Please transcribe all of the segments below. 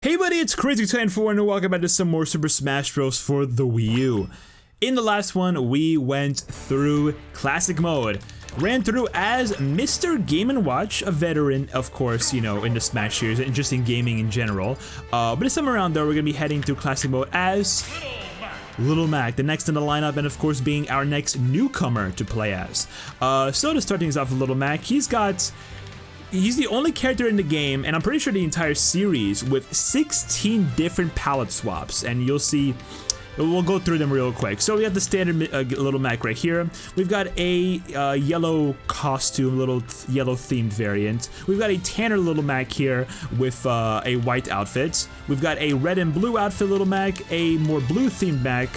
Hey buddy, it's Crazy24 and welcome back to some more Super Smash Bros. For the Wii U. In the last one, we went through Classic mode. Ran through as Mr. Game & Watch, a veteran, of course, you know, in the Smash series and just in gaming in general. But it's somewhere around there, we're going to be heading through Classic mode as Little Mac, the next in the lineup, and of course being our next newcomer to play as. So to start things off with Little Mac, he's the only character in the game, and I'm pretty sure the entire series, with 16 different palette swaps, and you'll see, we'll go through them real quick. So we have the standard Little Mac right here. We've got a yellow costume, little yellow themed variant. We've got a tanner Little Mac here with a white outfit. We've got a red and blue outfit Little Mac, a more blue themed Mac,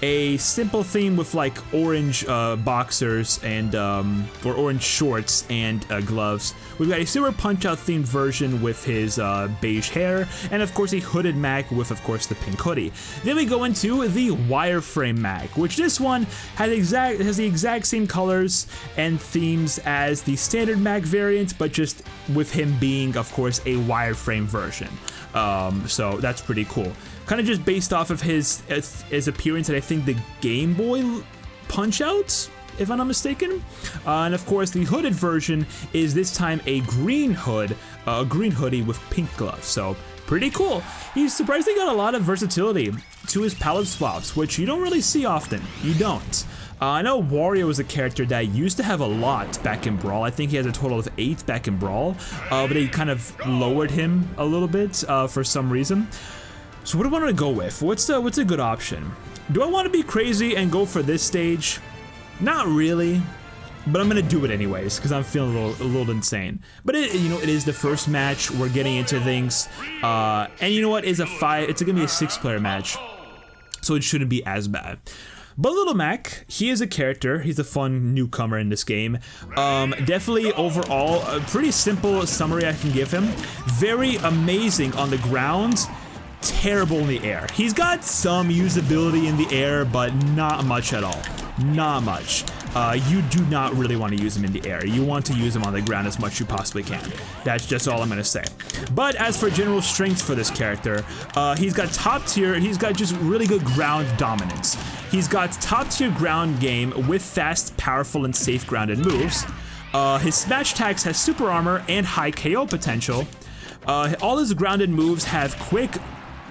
a simple theme with like orange boxers and or orange shorts and gloves. We've got a Super Punch-Out themed version with his beige hair, and of course a hooded Mac with of course the pink hoodie. Then we go into the wireframe Mac, which this one has the exact same colors and themes as the standard Mac variant, but just with him being of course a wireframe version. So that's pretty cool. Kind of just based off of his appearance at I think the Game Boy Punch-Out, if I'm not mistaken. And of course the hooded version is this time a green hood, a green hoodie with pink gloves. So pretty cool. He's surprisingly got a lot of versatility to his palette swaps, which you don't really see often. You don't. I know Wario was a character that used to have a lot back in Brawl. I think he has a total of 8 back in Brawl, but they kind of lowered him a little bit for some reason. So what do I want to go with? What's a good option? Do I want to be crazy and go for this stage? Not really, but I'm gonna do it anyways because I'm feeling a little insane. But it is the first match. We're getting into things, and you know what? It's gonna be a 6-player match, so it shouldn't be as bad. But Little Mac, he is a character. He's a fun newcomer in this game. Definitely overall, a pretty simple summary I can give him. Very amazing on the ground, terrible in the air. He's got some usability in the air, but not much at all. Not much. You do not really want to use him in the air. You want to use him on the ground as much as you possibly can. That's just all I'm going to say. But as for general strengths for this character, he's got top tier, he's got just really good ground dominance. He's got top tier ground game with fast, powerful, and safe grounded moves. His smash attacks has super armor and high KO potential. All his grounded moves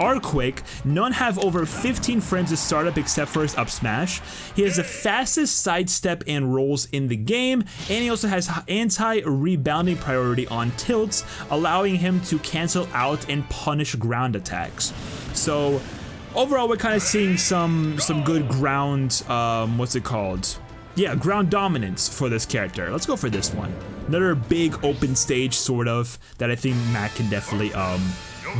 are quick, none have over 15 frames to start up except for his up smash. He has the fastest sidestep and rolls in the game, and he also has anti-rebounding priority on tilts, allowing him to cancel out and punish ground attacks. So overall we're kind of seeing some good ground, what's it called? Yeah, ground dominance for this character. Let's go for this one. Another big open stage sort of that I think Mac can definitely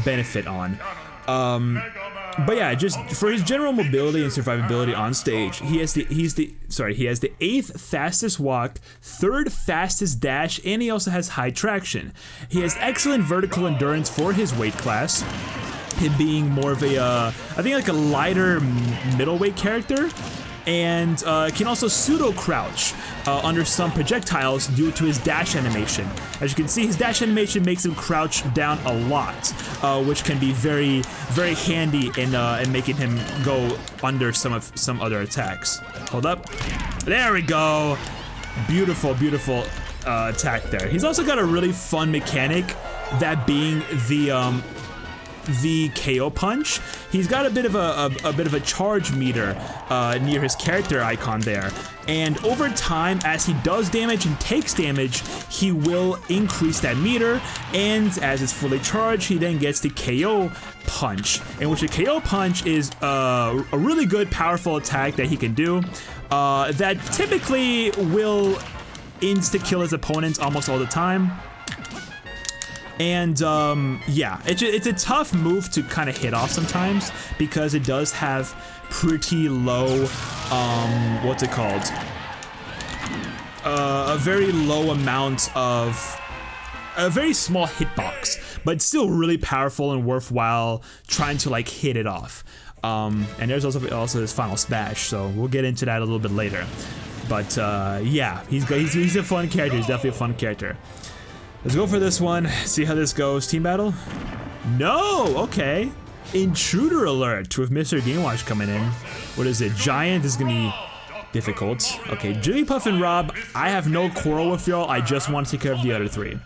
benefit on. But yeah, just for his general mobility and survivability on stage, he has the 8th fastest walk, 3rd fastest dash, and he also has high traction. He has excellent vertical endurance for his weight class, him being more of a, I think like a lighter middleweight character. And can also pseudo-crouch under some projectiles due to his dash animation. As you can see, his dash animation makes him crouch down a lot, which can be very, very handy in making him go under some other attacks. Hold up. There we go. Beautiful, beautiful attack there. He's also got a really fun mechanic, that being the KO punch. He's got a bit of a charge meter near his character icon there, and over time as he does damage and takes damage, he will increase that meter, and as it's fully charged, he then gets the KO punch, in which a KO punch is a really good powerful attack that he can do that typically will insta-kill his opponents almost all the time. And yeah, it's a tough move to kind of hit off sometimes because it does have pretty low, what's it called? A very low amount of, a very small hitbox, but still really powerful and worthwhile trying to like hit it off. And there's also his final smash, so we'll get into that a little bit later. But yeah, he's a fun character. He's definitely a fun character. Let's go for this one, see how this goes. Team battle? No, okay. Intruder alert with Mr. Game Watch coming in. What is it? Giant is gonna be difficult. Okay, Jigglypuff and Rob, I have no quarrel with y'all. I just want to take care of the other three.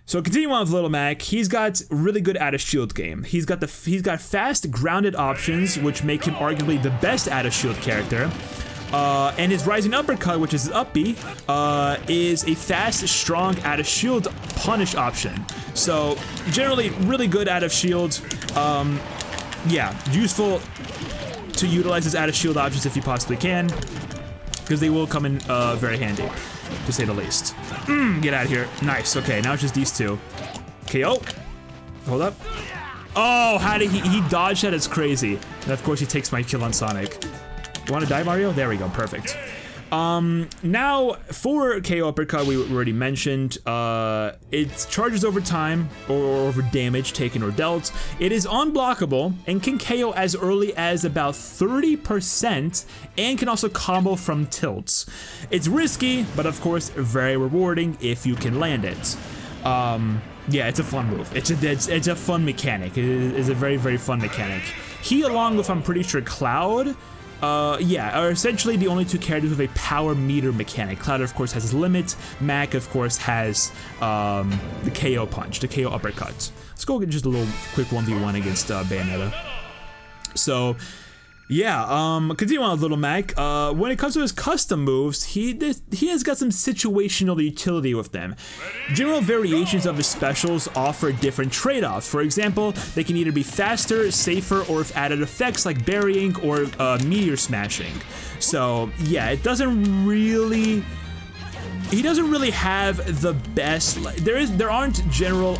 So continuing on with Little Mac, he's got really good out of shield game. He's got fast grounded options, which make him arguably the best out of shield character. And his Rising Uppercut, which is his up B, is a fast, strong out of shield punish option. So generally really good out of shield. Yeah, useful to utilize his out of shield options if you possibly can, because they will come in very handy, to say the least. Get out of here. Nice. Okay, now it's just these two. KO. Hold up. Oh, how did he dodged that? It's crazy. And of course he takes my kill on Sonic. You want to die, Mario? There we go. Perfect. Now for KO Uppercut, we already mentioned, it charges over time or over damage taken or dealt. It is unblockable and can KO as early as about 30% and can also combo from tilts. It's risky, but of course very rewarding if you can land it. Yeah, it's a fun move. It's a fun mechanic. It is a very, very fun mechanic. He, along with, I'm pretty sure, Cloud, yeah, are essentially the only two characters with a power meter mechanic. Cloud, of course, has his limit. Mac, of course, has the KO punch, the KO uppercut. Let's go get just a little quick 1v1 against Bayonetta. So, yeah, continuing on with Little Mac, when it comes to his custom moves, he has got some situational utility with them. General variations of his specials offer different trade-offs. For example, they can either be faster, safer, or with added effects like burying or meteor smashing. So, yeah, it doesn't really... He doesn't really have the best... There aren't general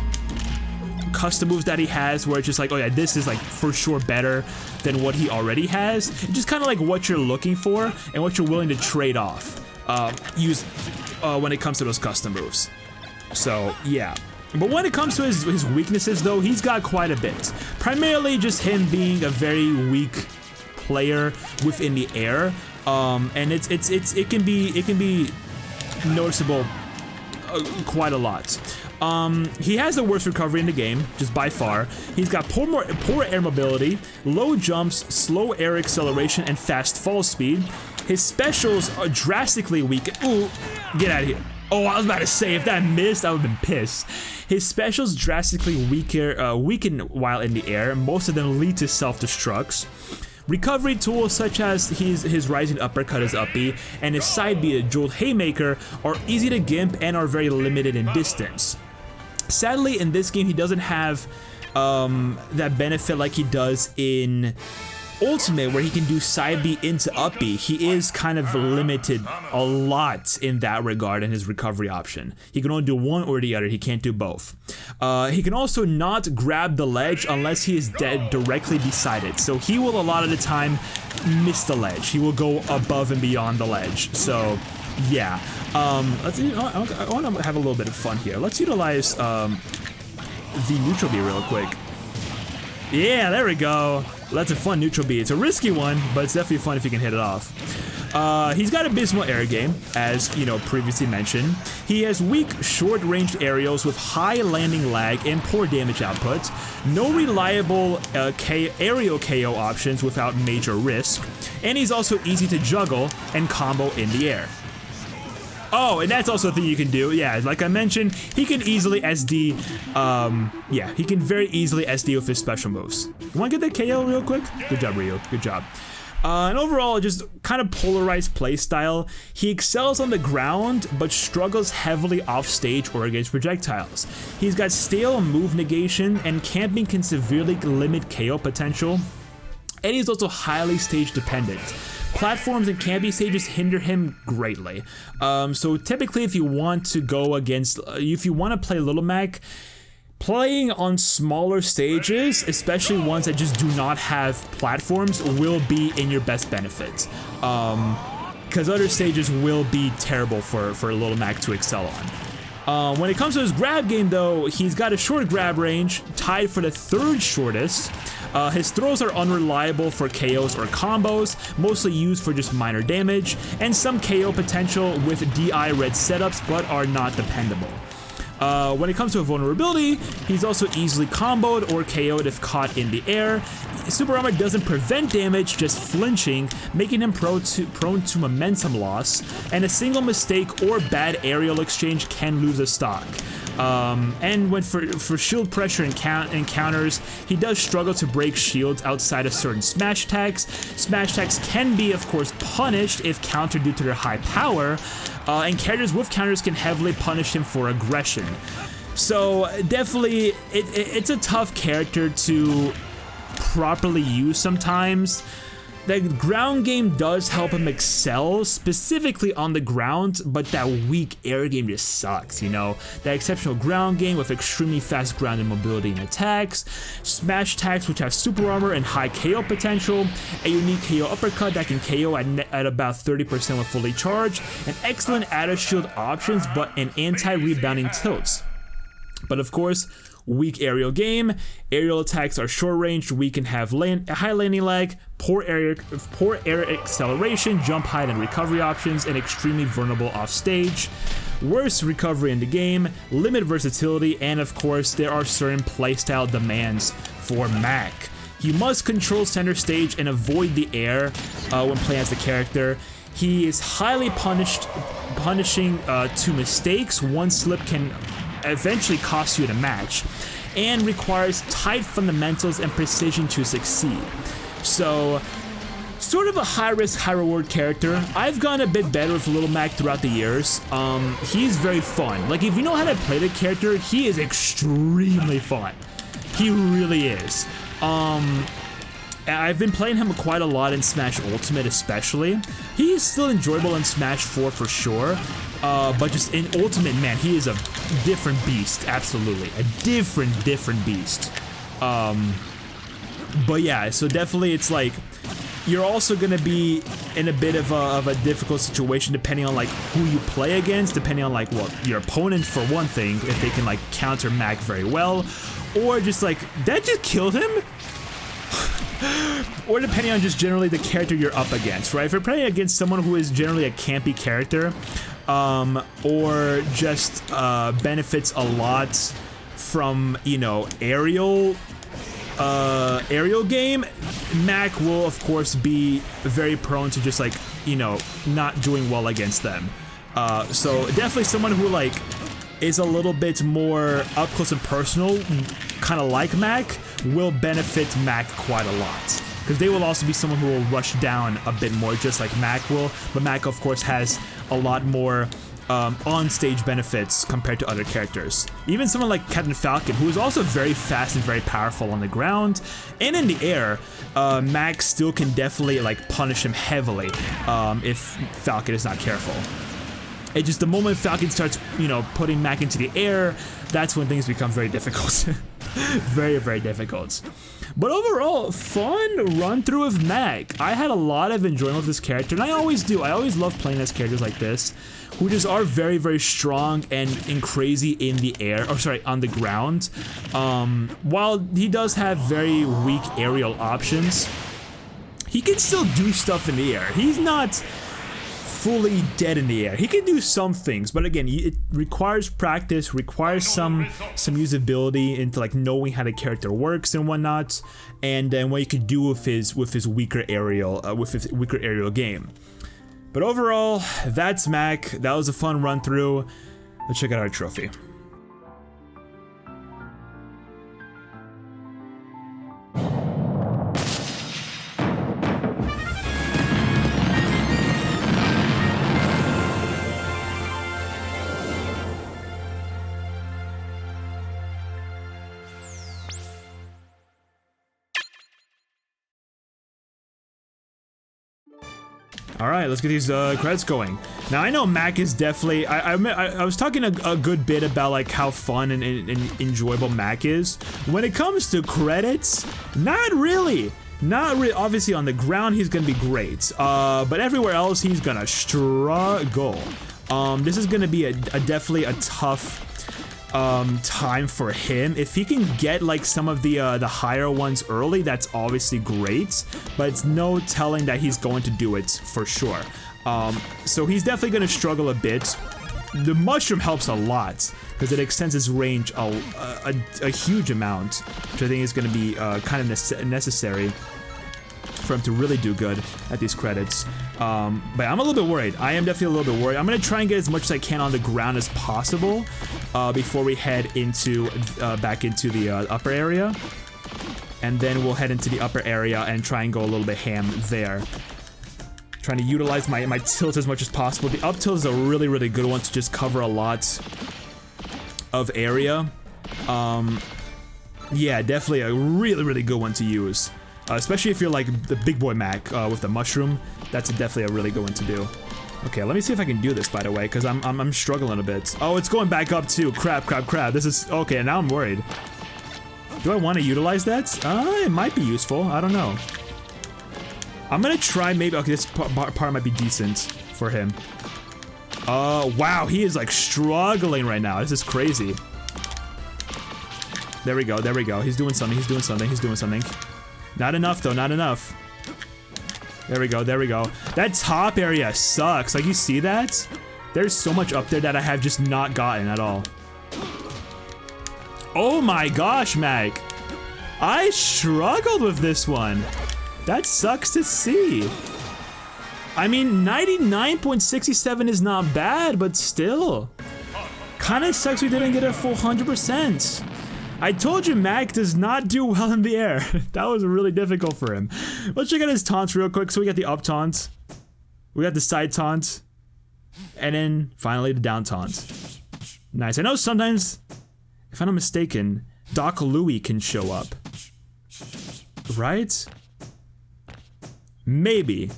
custom moves that he has where it's just like, oh yeah, this is like for sure better than what he already has. It's just kind of like what you're looking for and what you're willing to trade off when it comes to those custom moves. So yeah, but when it comes to his weaknesses though, he's got quite a bit. Primarily just him being a very weak player within the air, and it can be noticeable quite a lot. He has the worst recovery in the game, just by far. He's got poor air mobility, low jumps, slow air acceleration, and fast fall speed. His specials are drastically weak. Ooh, get out of here. Oh, I was about to say, if that missed, I would have been pissed. His specials drastically weaken while in the air. Most of them lead to self-destructs. Recovery tools such as his Rising Uppercut, his up B, and his side B, a Jeweled Haymaker, are easy to gimp and are very limited in distance. Sadly, in this game, he doesn't have that benefit like he does in Ultimate, where he can do side B into up B. He is kind of limited a lot in that regard in his recovery option. He can only do one or the other. He can't do both. He can also not grab the ledge unless he is dead directly beside it. So he will a lot of the time miss the ledge. He will go above and beyond the ledge. So yeah, I want to have a little bit of fun here. Let's utilize the neutral B real quick. Yeah, there we go. That's a fun neutral B. It's a risky one, but it's definitely fun if you can hit it off. He's got abysmal air game, as you know previously mentioned. He has weak, short-ranged aerials with high landing lag and poor damage output. No reliable aerial KO options without major risk, and he's also easy to juggle and combo in the air. Oh, and that's also a thing you can do. Yeah, like I mentioned, he can easily SD, yeah, he can very easily SD with his special moves. You wanna get that KO real quick? Good job, Ryu, good job. And overall, just kind of polarized playstyle. He excels on the ground, but struggles heavily off stage or against projectiles. He's got stale move negation, and camping can severely limit KO potential. And he's also highly stage dependent. Platforms and camping stages hinder him greatly. So typically if you want to go against, if you want to play Little Mac, playing on smaller stages, especially ones that just do not have platforms, will be in your best benefit. Because other stages will be terrible for Little Mac to excel on. When it comes to his grab game though, he's got a short grab range, tied for the third shortest. His throws are unreliable for KOs or combos, mostly used for just minor damage, and some KO potential with DI red setups, but are not dependable. When it comes to a vulnerability, he's also easily comboed or KO'd if caught in the air. Super armor doesn't prevent damage, just flinching, making him prone to momentum loss, and a single mistake or bad aerial exchange can lose a stock. And when for shield pressure encounters, he does struggle to break shields outside of certain smash attacks. Smash attacks can be, of course, punished if countered due to their high power, and characters with counters can heavily punish him for aggression. So definitely, it's a tough character to properly use sometimes. The ground game does help him excel, specifically on the ground, but that weak air game just sucks, you know? That exceptional ground game with extremely fast ground and mobility and attacks, smash attacks which have super armor and high KO potential, a unique KO uppercut that can KO at about 30% when fully charged, and excellent added shield options but an anti-rebounding tilts. But of course, weak aerial game. Aerial attacks are short range, weak and have high landing lag, poor air acceleration, jump height and recovery options, and extremely vulnerable off stage. Worst recovery in the game, limited versatility, and of course there are certain playstyle demands for Mac. He must control center stage and avoid the air when playing as the character. He is highly punishing to mistakes. One slip can eventually cost you the match, and requires tight fundamentals and precision to succeed. So, sort of a high-risk, high-reward character. I've gotten a bit better with Little Mac throughout the years. He's very fun. Like, if you know how to play the character, he is extremely fun. He really is. I've been playing him quite a lot in Smash Ultimate especially. He's still enjoyable in Smash 4 for sure, but just in Ultimate, man, he is a different beast, absolutely. A different beast. But yeah, so definitely it's like, you're also gonna be in a bit of a difficult situation depending on like who you play against, depending on like, well, your opponent for one thing, if they can like counter Mac very well, or just like, that just killed him? Or depending on just generally the character you're up against, right? If you're playing against someone who is generally a campy character, or just benefits a lot from, you know, aerial game, Mac will of course be very prone to just like, you know, not doing well against them. So definitely someone who like is a little bit more up close and personal, kind of like Mac, will benefit Mac quite a lot. Because they will also be someone who will rush down a bit more, just like Mac will. But Mac, of course, has a lot more on-stage benefits compared to other characters. Even someone like Captain Falcon, who is also very fast and very powerful on the ground and in the air, Mac still can definitely like punish him heavily if Falcon is not careful. It just, the moment Falcon starts, you know, putting Mac into the air, that's when things become very difficult. very difficult. But overall, fun run through of Mac. I had a lot of enjoyment with this character, and I always do. I always love playing as characters like this, who just are very strong and crazy in the air, or sorry, on the ground. While he does have very weak aerial options, he can still do stuff in the air. He's not fully dead in the air. He can do some things, but again, it requires practice, requires some usability into like knowing how the character works and whatnot, and then what you could do with his weaker aerial game. But overall, that's Mac. That was a fun run through. Let's check out our trophy. All right, let's get these credits going. Now I know Mac is definitely. I was talking a good bit about like how fun and enjoyable Mac is. When it comes to credits, not really. Not really. Obviously, on the ground he's gonna be great, but everywhere else he's gonna struggle. This is gonna be definitely a tough time for him. If he can get like some of the higher ones early, that's obviously great, but it's no telling that he's going to do it for sure. So he's definitely going to struggle a bit. the mushroom helps a lot because it extends his range a huge amount, which I think is going to be kind of necessary for him to really do good at these credits. But I'm a little bit worried. I am definitely a little bit worried. I'm going to try and get as much as I can on the ground as possible before we head into back into the upper area. And then we'll head into the upper area and try and go a little bit ham there. Trying to utilize my tilt as much as possible. The up tilt is a really, really good one to just cover a lot of area. Yeah, definitely a really, really good one to use. Especially if you're like the big boy Mac with the mushroom. That's definitely a really good one to do. Okay, let me see if I can do this, by the way, because I'm struggling a bit. Oh, it's going back up too. Crap. This is... Okay, now I'm worried. Do I want to utilize that? It might be useful. I don't know. I'm gonna try maybe... Okay, this part might be decent for him. Wow, he is like struggling right now. This is crazy. There we go. He's doing something. Not enough though, not enough. There we go. That top area sucks. Like, you see that? There's so much up there that I have just not gotten at all. Oh my gosh, Mag. I struggled with this one. That sucks to see. I mean, 99.67 is not bad, but still. Kinda sucks we didn't get a full 100%. I told you Mac does not do well in the air. That was really difficult for him. Let's check out his taunts real quick. So we got the up taunt. We got the side taunt. And then finally the down taunt. Nice. I know sometimes, if I'm not mistaken, Doc Louie can show up. Right? Maybe.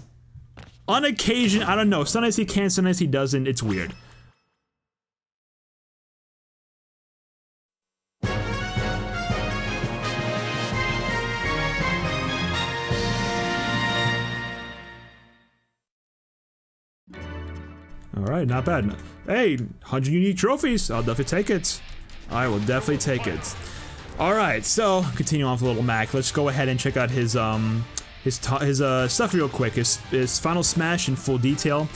On occasion, I don't know. Sometimes he can, sometimes he doesn't. It's weird. Alright, not bad. Hey, 100 unique trophies. I'll definitely take it. I will definitely take it. Alright, so, continue on with Little Mac. Let's go ahead and check out his stuff real quick. His final smash in full detail.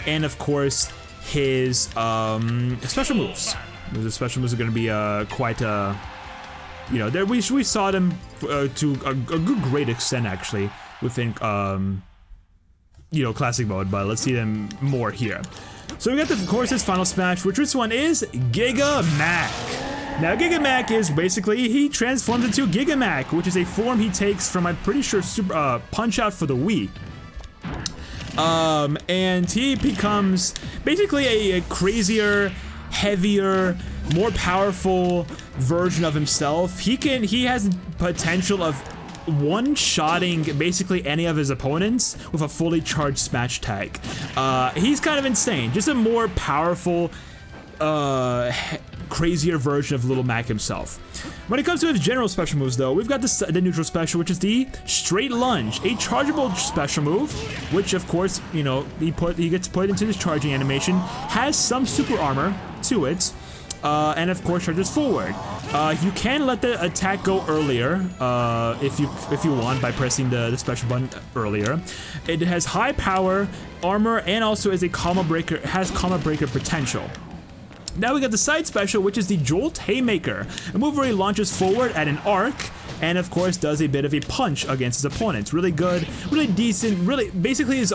And of course, his special moves. His special moves are going to be quite, you know, we saw them to a great extent, actually, within, you know, classic mode, but let's see them more here. So we got, of course, his final smash, which this one is Giga Mac. Now, Giga Mac is basically, he transforms into Giga Mac, which is a form he takes from, I'm pretty sure, Super Punch-Out for the Wii. And he becomes basically a crazier, heavier, more powerful version of himself. He has potential of one-shotting basically any of his opponents with a fully charged smash tag. He's kind of insane. Just a more powerful, crazier version of Little Mac himself. When it comes to his general special moves, though, we've got the neutral special, which is the Straight Lunge, a chargeable special move, which, of course, you know, he gets put into this charging animation, has some super armor to it, and of course charges forward. You can let the attack go earlier if you want by pressing the special button earlier. It has high power, armor, and also is a combo breaker. Has combo breaker potential. Now we got the side special, which is the Jolt Haymaker, a move where he launches forward at an arc, and of course does a bit of a punch against his opponents. Really good, really decent, really basically his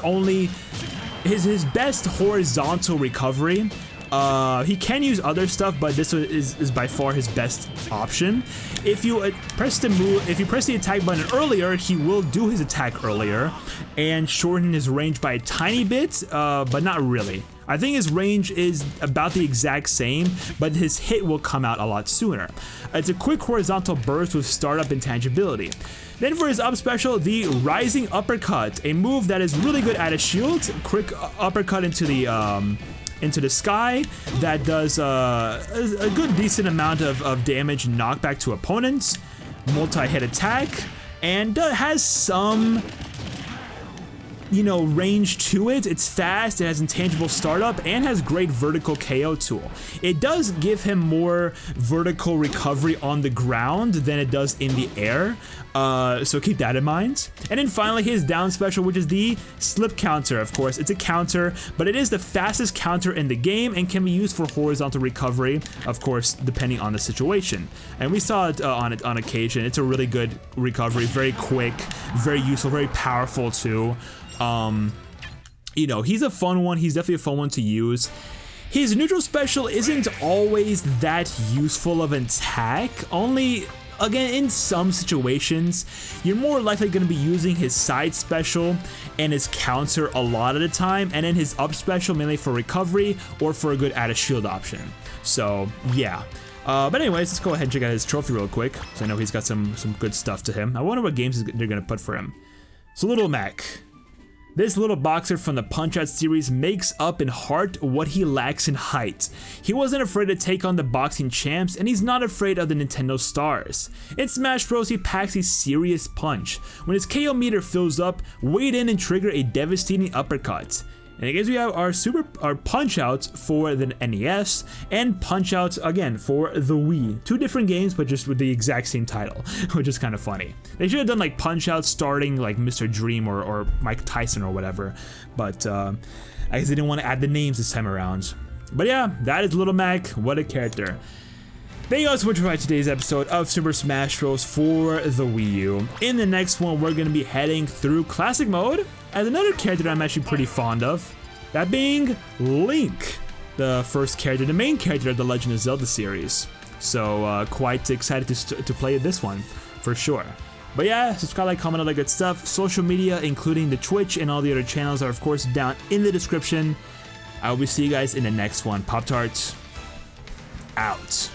best horizontal recovery. He can use other stuff, but this is by far his best option. If you press the attack button earlier, he will do his attack earlier and shorten his range by a tiny bit, but not really. I think his range is about the exact same, but his hit will come out a lot sooner. It's a quick horizontal burst with startup intangibility. Then for his up special, the Rising Uppercut, a move that is really good at a shield, quick uppercut into the sky that does a good decent amount of damage and knockback to opponents, multi-hit attack, and has some you know, range to it. It's fast, it has intangible startup, and has great vertical KO tool. It does give him more vertical recovery on the ground than it does in the air, so keep that in mind. And then finally his down special, which is the slip counter. Of course, it's a counter, but it is the fastest counter in the game and can be used for horizontal recovery, of course, depending on the situation. And we saw it on occasion. It's a really good recovery, very quick, very useful, very powerful too. You know, he's a fun one. He's definitely a fun one to use. His neutral special isn't always that useful of an attack. Only, again, in some situations, you're more likely going to be using his side special and his counter a lot of the time, and then his up special mainly for recovery or for a good add a shield option. So, yeah. But anyways, let's go ahead and check out his trophy real quick, because I know he's got some good stuff to him. I wonder what games they're going to put for him. So, Little Mac. This little boxer from the Punch-Out series makes up in heart what he lacks in height. He wasn't afraid to take on the boxing champs, and he's not afraid of the Nintendo stars. In Smash Bros, he packs a serious punch. When his KO meter fills up, wade in and trigger a devastating uppercut. And I guess we have our Punch-Outs for the NES and Punch-Outs again for the Wii. Two different games, but just with the exact same title, which is kind of funny. They should have done like Punch-Outs starting like Mr. Dream or Mike Tyson or whatever, but I guess they didn't want to add the names this time around. But yeah, that is Little Mac. What a character. Thank you all so much for watching today's episode of Super Smash Bros. For the Wii U. In the next one, we're going to be heading through Classic Mode as another character that I'm actually pretty fond of. That being Link, the first character, the main character of the Legend of Zelda series. So quite excited to play this one, for sure. But yeah, subscribe, like, comment, all that good stuff. Social media, including the Twitch and all the other channels, are of course down in the description. I will see you guys in the next one. Pop-Tarts, out.